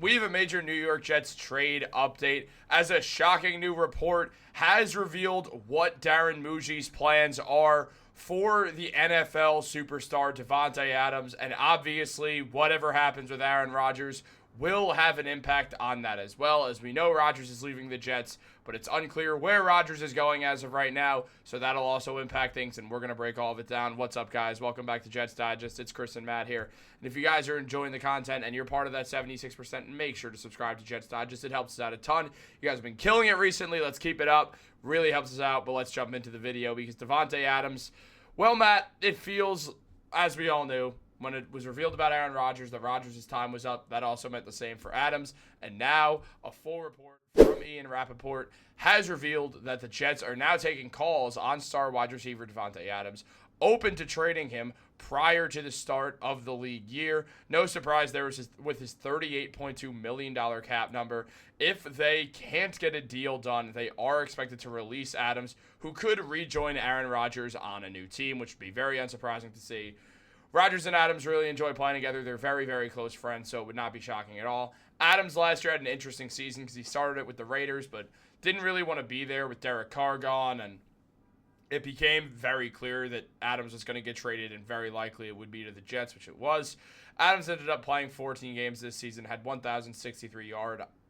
We have a major New York Jets trade update as a shocking new report has revealed what Darren Mougey's plans are for the NFL superstar Davante Adams, and obviously whatever happens with Aaron Rodgers will have an impact on that as well. As we know, Rodgers is leaving the Jets, but it's unclear where Rodgers is going as of right now, so that'll also impact things, and we're going to break all of it down. What's up, guys? Welcome back to Jets Digest. It's Chris and Matt here, and if you guys are enjoying the content and you're part of that 76%, make sure to subscribe to Jets Digest. It helps us out a ton. You guys have been killing it recently. Let's keep it up. Really helps us out, but let's jump into the video because Davante Adams, well, Matt, it feels, as we all knew, when it was revealed about Aaron Rodgers that Rodgers' time was up. That also meant the same for Adams. And now a full report from Ian Rappaport has revealed that the Jets are now taking calls on star wide receiver Davante Adams, open to trading him prior to the start of the league year. No surprise there with his $38.2 million cap number. If they can't get a deal done, they are expected to release Adams, who could rejoin Aaron Rodgers on a new team, which would be very unsurprising to see. Rodgers and Adams really enjoy playing together. They're very, very close friends, so it would not be shocking at all. Adams last year had an interesting season because he started it with the Raiders, but didn't really want to be there with Derek Carr gone, and it became very clear that Adams was going to get traded, and very likely it would be to the Jets, which it was. Adams ended up playing 14 games this season, had 1,063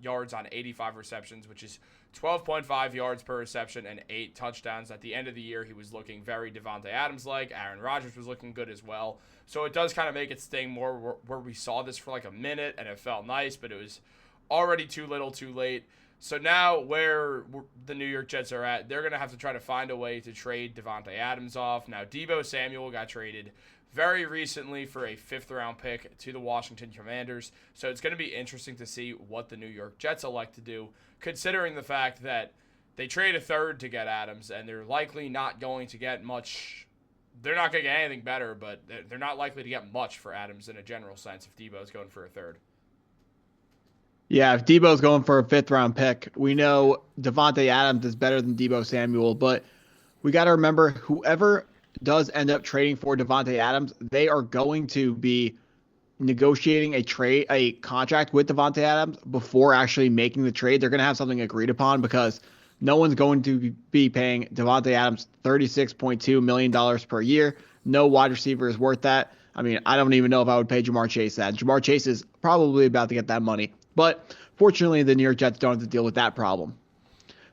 yards on 85 receptions, which is 12.5 yards per reception and 8 touchdowns. At the end of the year, he was looking very Davante Adams-like. Aaron Rodgers was looking good as well. So it does kind of make it sting more where we saw this for like a minute, and it felt nice, but it was already too little too late. So now where the New York Jets are at, they're going to have to try to find a way to trade Davante Adams off. Now, Deebo Samuel got traded very recently for a 5th-round pick to the Washington Commanders. So it's going to be interesting to see what the New York Jets elect to do, considering the fact that they trade a 3rd to get Adams, and they're likely not going to get much. They're not going to get anything better, but they're not likely to get much for Adams in a general sense if Deebo's going for a 3rd. Yeah, if Deebo's going for a 5th-round pick, we know Davante Adams is better than Deebo Samuel, but we got to remember whoever does end up trading for Davante Adams, they are going to be negotiating a contract with Davante Adams before actually making the trade. They're going to have something agreed upon because no one's going to be paying Davante Adams $36.2 million per year. No wide receiver is worth that. I mean, I don't even know if I would pay Jamar Chase that. Jamar Chase is probably about to get that money. But fortunately, the New York Jets don't have to deal with that problem.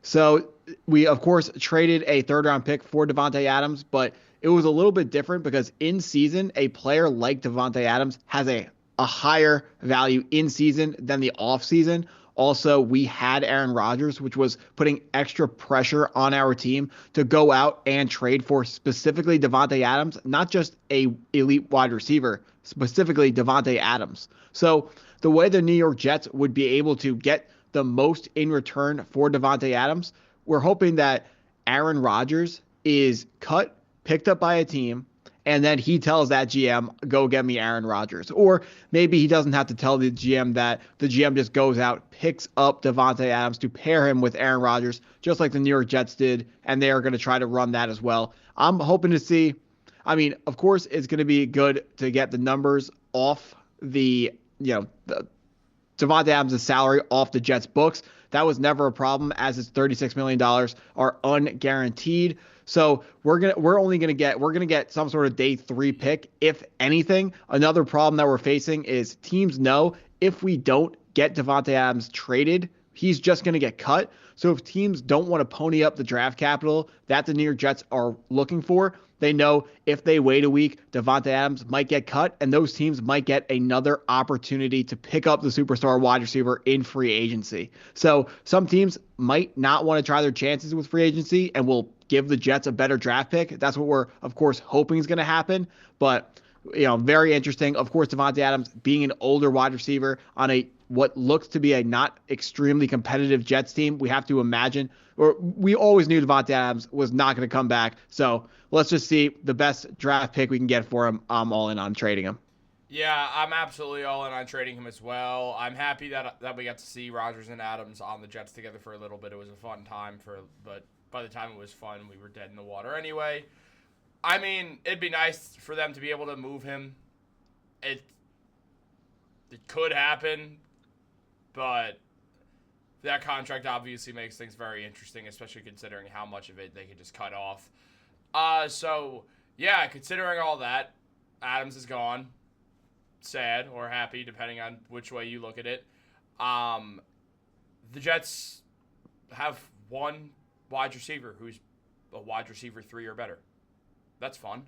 So we, of course, traded a 3rd-round pick for Davante Adams, but it was a little bit different because in season, a player like Davante Adams has a higher value in season than the off season. Also, we had Aaron Rodgers, which was putting extra pressure on our team to go out and trade for specifically Davante Adams, not just a elite wide receiver, specifically Davante Adams. So the way the New York Jets would be able to get the most in return for Davante Adams, we're hoping that Aaron Rodgers is cut, picked up by a team, and then he tells that GM, go get me Aaron Rodgers. Or maybe he doesn't have to tell the GM that. The GM just goes out, picks up Davante Adams to pair him with Aaron Rodgers, just like the New York Jets did, and they are going to try to run that as well. I'm hoping to see, I mean, of course, it's going to be good to get the numbers off the Davante Adams' salary off the Jets' books. That was never a problem, as his $36 million are unguaranteed. So we're gonna get some sort of day 3 pick, if anything. Another problem that we're facing is teams know if we don't get Davante Adams traded, he's just gonna get cut. So if teams don't want to pony up the draft capital that the New York Jets are looking for, they know if they wait a week, Davante Adams might get cut, and those teams might get another opportunity to pick up the superstar wide receiver in free agency. So some teams might not want to try their chances with free agency and will give the Jets a better draft pick. That's what we're, of course, hoping is going to happen. But, very interesting. Of course, Davante Adams being an older wide receiver on what looks to be a not extremely competitive Jets team, we have to imagine, or we always knew Davante Adams was not going to come back. So let's just see the best draft pick we can get for him. I'm all in on trading him. Yeah, I'm absolutely all in on trading him as well. I'm happy that we got to see Rodgers and Adams on the Jets together for a little bit. It was a fun time but by the time it was fun, we were dead in the water anyway. I mean, it'd be nice for them to be able to move him. It could happen. but that contract obviously makes things very interesting, especially considering how much of it they could just cut off. So, yeah, considering all that, Adams is gone. Sad or happy, depending on which way you look at it. The Jets have one wide receiver who's a wide receiver 3 or better. That's fun.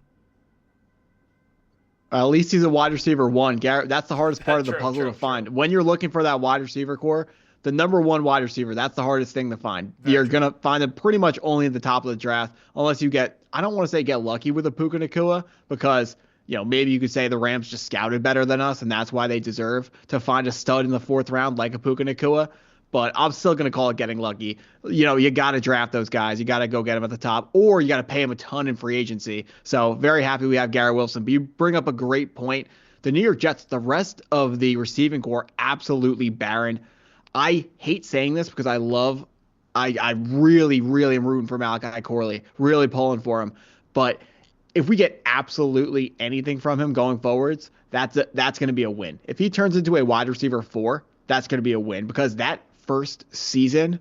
At least he's a wide receiver 1. Garrett, that's the hardest part of the puzzle to find. True. When you're looking for that wide receiver core, the number 1 wide receiver, that's the hardest thing to find. You're going to find it pretty much only at the top of the draft, unless you get, I don't want to say get lucky with a Puka Nacua, because, maybe you could say the Rams just scouted better than us, and that's why they deserve to find a stud in the 4th round like a Puka Nacua. But I'm still going to call it getting lucky. You got to draft those guys. You got to go get them at the top, or you got to pay them a ton in free agency. So very happy we have Garrett Wilson. But you bring up a great point. The New York Jets, the rest of the receiving core, absolutely barren. I hate saying this because I really, really am rooting for Malachi Corley, really pulling for him. But if we get absolutely anything from him going forwards, that's going to be a win. If he turns into a wide receiver 4, that's going to be a win, because that first season,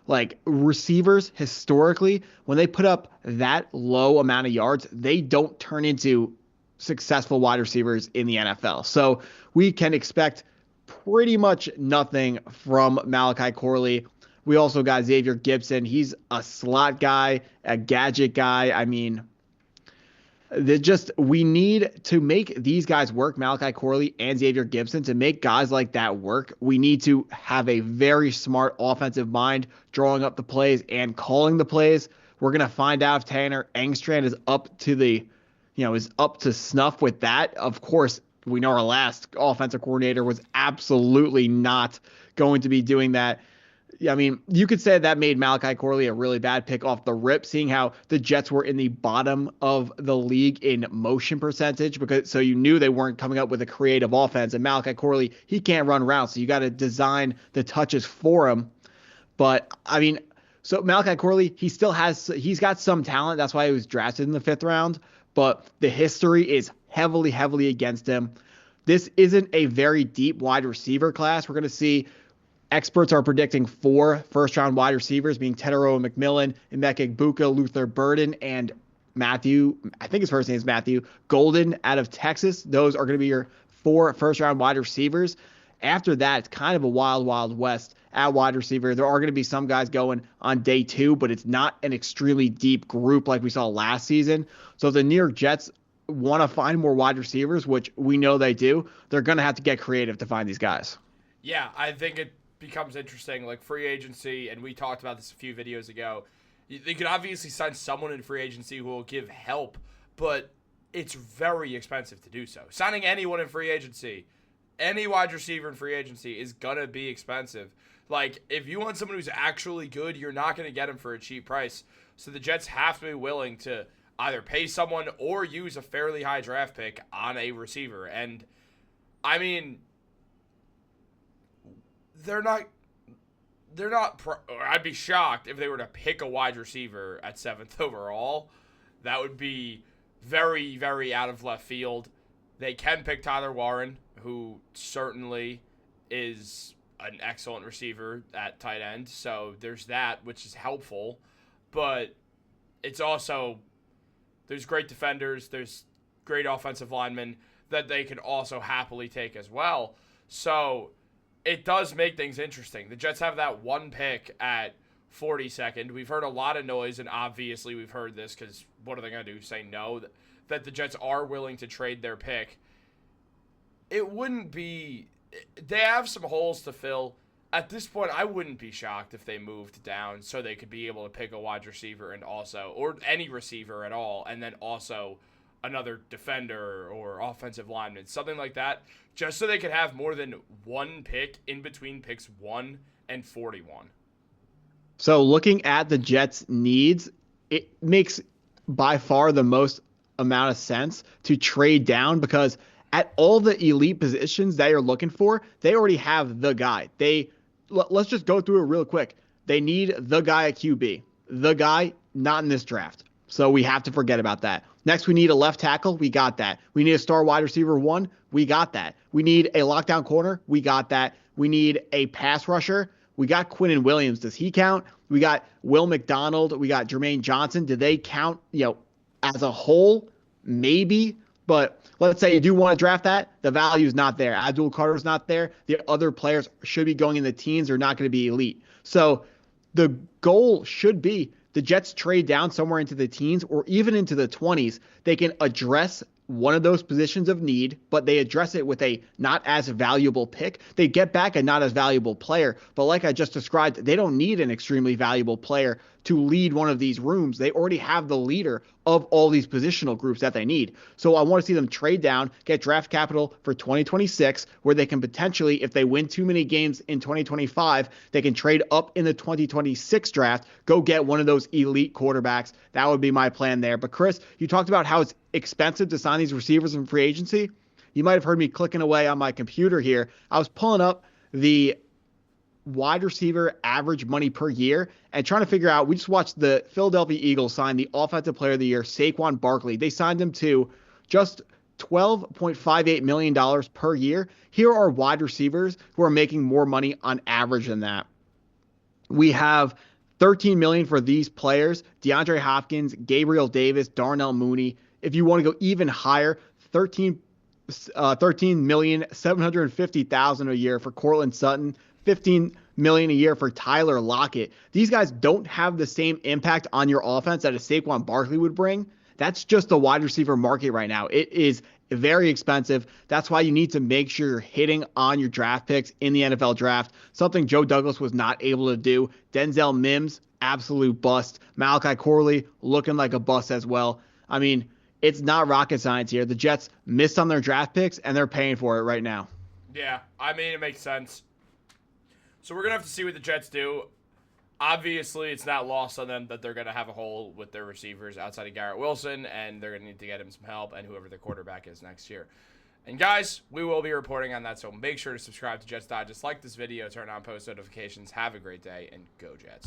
like, receivers historically, when they put up that low amount of yards, they don't turn into successful wide receivers in the NFL. So we can expect pretty much nothing from Malachi Corley. We also got Xavier Gibson. He's a slot guy, a gadget guy. I mean, we need to make these guys work, Malachi Corley and Xavier Gibson. To make guys like that work, we need to have a very smart offensive mind drawing up the plays and calling the plays. We're going to find out if Tanner Engstrand is up to snuff with that. Of course, we know our last offensive coordinator was absolutely not going to be doing that. I mean, you could say that made Malachi Corley a really bad pick off the rip, seeing how the Jets were in the bottom of the league in motion percentage, so you knew they weren't coming up with a creative offense. And Malachi Corley, he can't run routes, so you got to design the touches for him. But I mean, so Malachi Corley, he's got some talent. That's why he was drafted in the 5th round. But the history is heavily, heavily against him. This isn't a very deep wide receiver class. We're going to see. Experts are predicting 4 first-round wide receivers, being Tedero McMillan, Emeka Egbuka, Luther Burden, and Matthew, I think his first name is Matthew, Golden out of Texas. Those are going to be your 4 first-round wide receivers. After that, it's kind of a wild, wild west at wide receiver. There are going to be some guys going on day 2, but it's not an extremely deep group like we saw last season. So if the New York Jets want to find more wide receivers, which we know they do, they're going to have to get creative to find these guys. Yeah, I think it becomes interesting, like free agency, and we talked about this a few videos ago. They could obviously sign someone in free agency who will give help, but it's very expensive to do so. Signing anyone in free agency, any wide receiver in free agency, is going to be expensive. Like, if you want someone who's actually good, you're not going to get him for a cheap price. So the Jets have to be willing to either pay someone or use a fairly high draft pick on a receiver. And, I mean, I'd be shocked if they were to pick a wide receiver at 7th overall. That would be very, very out of left field. They can pick Tyler Warren, who certainly is an excellent receiver at tight end. So there's that, which is helpful. But it's also, there's great defenders, there's great offensive linemen that they could also happily take as well. So it does make things interesting. The Jets have that 1 pick at 42nd. We've heard a lot of noise, and obviously we've heard this because what are they going to do? Say no? That the Jets are willing to trade their pick. It wouldn't be... They have some holes to fill. At this point, I wouldn't be shocked if they moved down so they could be able to pick a wide receiver and also, or any receiver at all, and then also another defender or offensive lineman, something like that, just so they could have more than 1 pick in between picks 1 and 41. So looking at the Jets' needs, it makes by far the most amount of sense to trade down, because at all the elite positions that you're looking for, they already have the guy. Let's just go through it real quick. They need the guy at QB. The guy, not in this draft. So we have to forget about that. Next, we need a left tackle. We got that. We need a star wide receiver 1. We got that. We need a lockdown corner. We got that. We need a pass rusher. We got Quinnen Williams. Does he count? We got Will McDonald. We got Jermaine Johnson. Do they count, as a whole? Maybe. But let's say you do want to draft that. The value is not there. Abdul Carter's not there. The other players should be going in the teens. They're not going to be elite. So the goal should be the Jets trade down somewhere into the teens or even into the 20s. They can address one of those positions of need, but they address it with a not as valuable pick. They get back a not as valuable player, but like I just described, they don't need an extremely valuable player to lead one of these rooms. They already have the leader of all these positional groups that they need. So I want to see them trade down, get draft capital for 2026, where they can potentially, if they win too many games in 2025, they can trade up in the 2026 draft, go get one of those elite quarterbacks. That would be my plan there. But Chris, you talked about how it's expensive to sign these receivers in free agency. You might have heard me clicking away on my computer here. I was pulling up the wide receiver average money per year and trying to figure out, we just watched the Philadelphia Eagles sign the offensive player of the year, Saquon Barkley. They signed him to just $12.58 million per year. Here are wide receivers who are making more money on average than that. We have $13 million for these players: DeAndre Hopkins, Gabriel Davis, Darnell Mooney. If you want to go even higher, $13,750,000 a year for Cortland Sutton, $15 million a year for Tyler Lockett. These guys don't have the same impact on your offense that a Saquon Barkley would bring. That's just the wide receiver market right now. It is very expensive. That's why you need to make sure you're hitting on your draft picks in the NFL draft, something Joe Douglas was not able to do. Denzel Mims, absolute bust. Malachi Corley, looking like a bust as well. I mean, it's not rocket science here. The Jets missed on their draft picks, and they're paying for it right now. Yeah, I mean, it makes sense. So we're going to have to see what the Jets do. Obviously, it's not lost on them that they're going to have a hole with their receivers outside of Garrett Wilson, and they're going to need to get him some help and whoever their quarterback is next year. And guys, we will be reporting on that, so make sure to subscribe to Jets Digest, like this video, turn on post notifications. Have a great day, and go Jets.